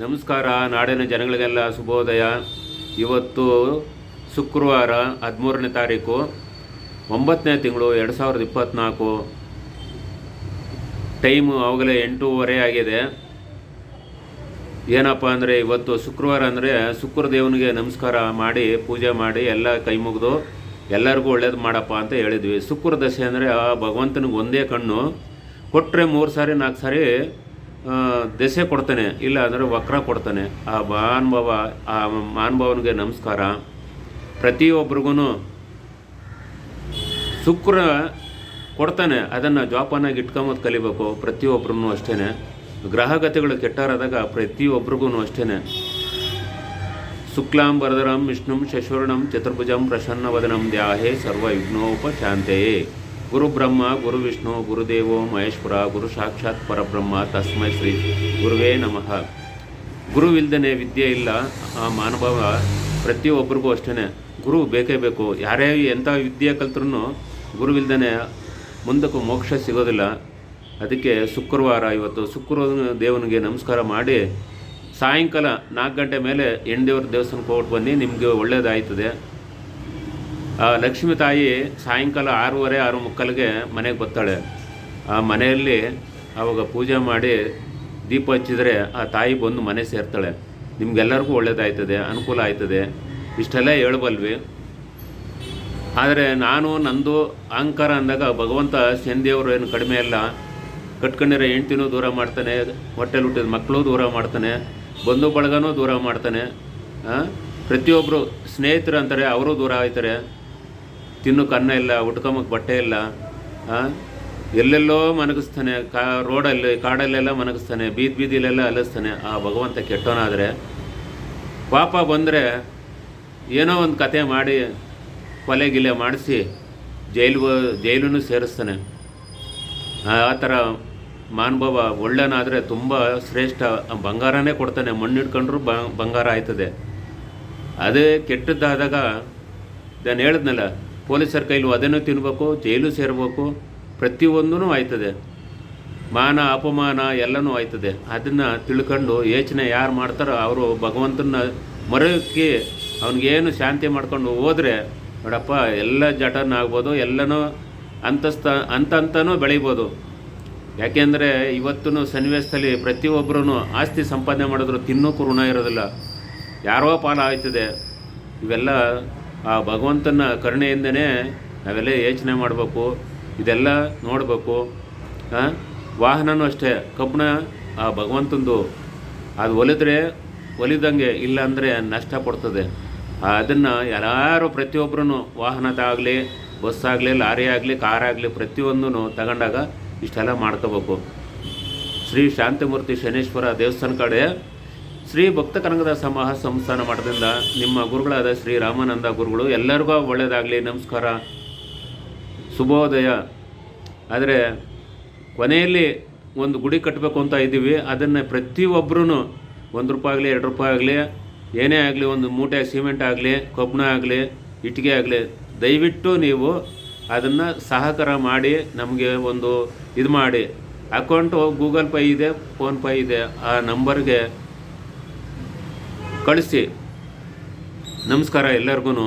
ನಮಸ್ಕಾರ. ನಾಡಿನ ಜನಗಳಿಗೆಲ್ಲ ಶುಭೋದಯ. ಇವತ್ತು ಶುಕ್ರವಾರ 13ನೇ ತಾರೀಕು 9ನೇ ತಿಂಗಳು 2024. ಟೈಮು ಅವಾಗಲೇ 8:30 ಆಗಿದೆ. ಏನಪ್ಪ ಅಂದರೆ ಇವತ್ತು ಶುಕ್ರವಾರ ಅಂದರೆ ಶುಕ್ರದೇವನಿಗೆ ನಮಸ್ಕಾರ ಮಾಡಿ ಪೂಜೆ ಮಾಡಿ ಎಲ್ಲ ಕೈ ಮುಗಿದು ಎಲ್ಲರಿಗೂ ಒಳ್ಳೇದು ಮಾಡಪ್ಪ ಅಂತ ಹೇಳಿದ್ವಿ. ಶುಕ್ರ ದಶೆ ಅಂದರೆ ಆ ಭಗವಂತನಿಗೆ ಒಂದೇ ಕಣ್ಣು ಕೊಟ್ಟರೆ 3 ಸಾರಿ 4 ಸಾರಿ ದೆಸೆ ಕೊಡ್ತಾನೆ, ಇಲ್ಲ ಅಂದರೆ ವಕ್ರ ಕೊಡ್ತಾನೆ. ಆ ಮಹಾನುಭಾವನಿಗೆ ನಮಸ್ಕಾರ. ಪ್ರತಿಯೊಬ್ಬರಿಗೂ ಶುಕ್ರ ಕೊಡ್ತಾನೆ, ಅದನ್ನು ಜೋಪಾನಾಗಿ ಇಟ್ಕೊಂಬದು ಕಲಿಬೇಕು. ಪ್ರತಿಯೊಬ್ಬರೂ ಅಷ್ಟೇ. ಗ್ರಹಗತಿಗಳು ಕೆಟ್ಟಾರಾದಾಗ ಪ್ರತಿಯೊಬ್ಬರಿಗೂ ಅಷ್ಟೇ. ಶುಕ್ಲಾಂ ವರದರಂ ವಿಷ್ಣುಂ ಶಶಿವರ್ಣಂ ಚತುರ್ಭುಜಂ ಪ್ರಸನ್ನವದನಂ ಧ್ಯಾಯೇ ಸರ್ವವಿಘ್ನೋಪಶಾಂತಯೇ. ಗುರು ಬ್ರಹ್ಮ ಗುರು ವಿಷ್ಣು ಗುರುದೇವೋ ಮಹೇಶ್ವರ ಗುರು ಸಾಕ್ಷಾತ್ ಪರಬ್ರಹ್ಮ ತಸ್ಮೈ ಶ್ರೀ ಗುರುವೇ ನಮಃ. ಗುರುವಿಲ್ದೇ ವಿದ್ಯೆ ಇಲ್ಲ. ಆ ಮಾನವ ಪ್ರತಿಯೊಬ್ಬರಿಗೂ ಅಷ್ಟೇ ಗುರು ಬೇಕೇ ಬೇಕು. ಯಾರೇ ಎಂಥ ವಿದ್ಯೆ ಕಲ್ತ್ರೂ ಗುರುವಿಲ್ದೇ ಮುಂದಕ್ಕೂ ಮೋಕ್ಷ ಸಿಗೋದಿಲ್ಲ. ಅದಕ್ಕೆ ಶುಕ್ರವಾರ ಇವತ್ತು ಶುಕ್ರ ದೇವನಿಗೆ ನಮಸ್ಕಾರ ಮಾಡಿ ಸಾಯಂಕಾಲ 4 ಗಂಟೆ ಮೇಲೆ ಹೆಣ್ದೇವ್ರ ದೇವಸ್ಥಾನಕ್ಕೆ ಹೋಗ್ಬಿಟ್ಟು ಬನ್ನಿ, ನಿಮಗೆ ಒಳ್ಳೆಯದಾಯ್ತದೆ. ಲಕ್ಷ್ಮೀ ತಾಯಿ ಸಾಯಂಕಾಲ 6:30 6:45 ಮನೆಗೆ ಬರ್ತಾಳೆ. ಆ ಮನೆಯಲ್ಲಿ ಆವಾಗ ಪೂಜೆ ಮಾಡಿ ದೀಪ ಹಚ್ಚಿದರೆ ಆ ತಾಯಿ ಬಂದು ಮನೆ ಸೇರ್ತಾಳೆ. ನಿಮಗೆಲ್ಲರಿಗೂ ಒಳ್ಳೆಯದಾಯ್ತದೆ, ಅನುಕೂಲ ಆಯ್ತದೆ. ಇಷ್ಟೆಲ್ಲ ಹೇಳಬಲ್ವಿ. ಆದರೆ ನಂದು ಅಹಂಕಾರ ಅಂದಾಗ ಭಗವಂತ ಶನಿದೇವರು ಏನು ಕಡಿಮೆ ಅಲ್ಲ. ಕಟ್ಕೊಂಡಿರೋ ಹೆಂಡ್ತಿನೂ ದೂರ ಮಾಡ್ತಾನೆ, ಹೊಟ್ಟೆಲಿ ಹುಟ್ಟಿದ ಮಕ್ಕಳು ದೂರ ಮಾಡ್ತಾನೆ, ಬಂಧು ಬಳಗನೂ ದೂರ ಮಾಡ್ತಾನೆ. ಪ್ರತಿಯೊಬ್ಬರು ಸ್ನೇಹಿತರು ಅಂತಾರೆ, ಅವರು ದೂರ ಆಯ್ತಾರೆ. ತಿನ್ನೋಕೆ ಅನ್ನ ಇಲ್ಲ, ಉಟ್ಕೊಂಬಕ್ಕೆ ಬಟ್ಟೆ ಇಲ್ಲ, ಎಲ್ಲೆಲ್ಲೋ ಮನಗಿಸ್ತಾನೆ. ರೋಡಲ್ಲಿ ಕಾಡಲ್ಲೆಲ್ಲ ಮನಗಿಸ್ತಾನೆ, ಬೀದಿಲೆಲ್ಲ ಅಲಿಸ್ತಾನೆ. ಆ ಭಗವಂತ ಕೆಟ್ಟವನಾದರೆ ಪಾಪ ಬಂದರೆ ಏನೋ ಒಂದು ಕತೆ ಮಾಡಿ ಕೊಲೆ ಗಿಲೆ ಮಾಡಿಸಿ ಜೈಲೂ ಸೇರಿಸ್ತಾನೆ. ಆ ಥರ ಮಾನಭಾವ ಒಳ್ಳೆಯನಾದರೆ ತುಂಬ ಶ್ರೇಷ್ಠ. ಬಂಗಾರನೇ ಕೊಡ್ತಾನೆ. ಮಣ್ಣು ಹಿಡ್ಕೊಂಡ್ರೂ ಬಂಗಾರ ಆಯ್ತದೆ. ಅದೇ ಕೆಟ್ಟದ್ದಾದಾಗ ನಾನು ಹೇಳಿದ್ನಲ್ಲ, ಪೊಲೀಸರ ಕೈಲೂ ಅದನ್ನು ತಿನ್ನಬೇಕು, ಜೈಲು ಸೇರಬೇಕು, ಪ್ರತಿಯೊಂದೂ ಆಯ್ತದೆ. ಮಾನ ಅಪಮಾನ ಎಲ್ಲನೂ ಆಯ್ತದೆ. ಅದನ್ನು ತಿಳ್ಕೊಂಡು ಯೋಚನೆ ಯಾರು ಮಾಡ್ತಾರೋ ಅವರು ಭಗವಂತನ ಮರಕ್ಕೆ ಅವನಿಗೇನು ಶಾಂತಿ ಮಾಡ್ಕೊಂಡು ಹೋದರೆ ನೋಡಪ್ಪ ಎಲ್ಲ ಜಟನ ಆಗ್ಬೋದು, ಎಲ್ಲನೂ ಅಂತನೂ ಬೆಳೀಬೋದು. ಯಾಕೆಂದರೆ ಇವತ್ತು ಸನ್ನಿವೇಶದಲ್ಲಿ ಪ್ರತಿಯೊಬ್ಬರೂ ಆಸ್ತಿ ಸಂಪಾದನೆ ಮಾಡಿದ್ರು ತಿನ್ನೋಕ್ಕೂ ಋಣ ಇರೋದಿಲ್ಲ. ಯಾರೋ ಪಾಲ ಆಯ್ತದೆ. ಇವೆಲ್ಲ ಆ ಭಗವಂತನ ಕರುಣೆಯಿಂದನೇ ನಾವೆಲ್ಲ ಯೋಚನೆ ಮಾಡಬೇಕು, ಇದೆಲ್ಲ ನೋಡಬೇಕು. ವಾಹನನೂ ಅಷ್ಟೇ, ಕಬ್ಬಣ ಆ ಭಗವಂತಂದು ಅದು ಒಲಿದಂಗೆ, ಇಲ್ಲ ಅಂದರೆ ನಷ್ಟ ಪಡ್ತದೆ. ಅದನ್ನು ಎಲ್ಲರೂ ಪ್ರತಿಯೊಬ್ಬರೂ ವಾಹನದಾಗಲಿ, ಬಸ್ಸಾಗಲಿ, ಲಾರಿ ಆಗಲಿ, ಕಾರಾಗಲಿ ಪ್ರತಿಯೊಂದೂ ತಗೊಂಡಾಗ ಇಷ್ಟೆಲ್ಲ ಮಾಡ್ಕೋಬೇಕು. ಶ್ರೀ ಶಾಂತಿಮೂರ್ತಿ ಶನೇಶ್ವರ ದೇವಸ್ಥಾನ ಕಡೆ ಶ್ರೀ ಭಕ್ತ ಕನಕದಾಸ ಮಹಾ ಸಂಸ್ಥಾನ ಮಠದಿಂದ ನಿಮ್ಮ ಗುರುಗಳಾದ ಶ್ರೀ ರಾಮಾನಂದ ಗುರುಗಳು ಎಲ್ಲರಿಗೂ ಒಳ್ಳೆಯದಾಗಲಿ. ನಮಸ್ಕಾರ, ಶುಭೋದಯ. ಆದರೆ ಕೊನೆಯಲ್ಲಿ ಒಂದು ಗುಡಿ ಕಟ್ಟಬೇಕು ಅಂತ ಇದ್ದೀವಿ. ಅದನ್ನು ಪ್ರತಿಯೊಬ್ಬರೂ ₹1 ಆಗಲಿ ₹2 ಆಗಲಿ ಏನೇ ಆಗಲಿ, ಒಂದು ಮೂಟೆ ಸಿಮೆಂಟ್ ಆಗಲಿ, ಕಬ್ಬಣ ಆಗಲಿ, ಇಟ್ಟಿಗೆ ಆಗಲಿ, ದಯವಿಟ್ಟು ನೀವು ಅದನ್ನು ಸಹಕಾರ ಮಾಡಿ ನಮಗೆ ಒಂದು ಇದು ಮಾಡಿ. ಅಕೌಂಟು ಗೂಗಲ್ ಪೇ ಇದೆ, ಫೋನ್ಪೇ ಇದೆ, ಆ ನಂಬರ್ಗೆ ಕಳಿಸಿ. ನಮಸ್ಕಾರ ಎಲ್ಲರಿಗೂ.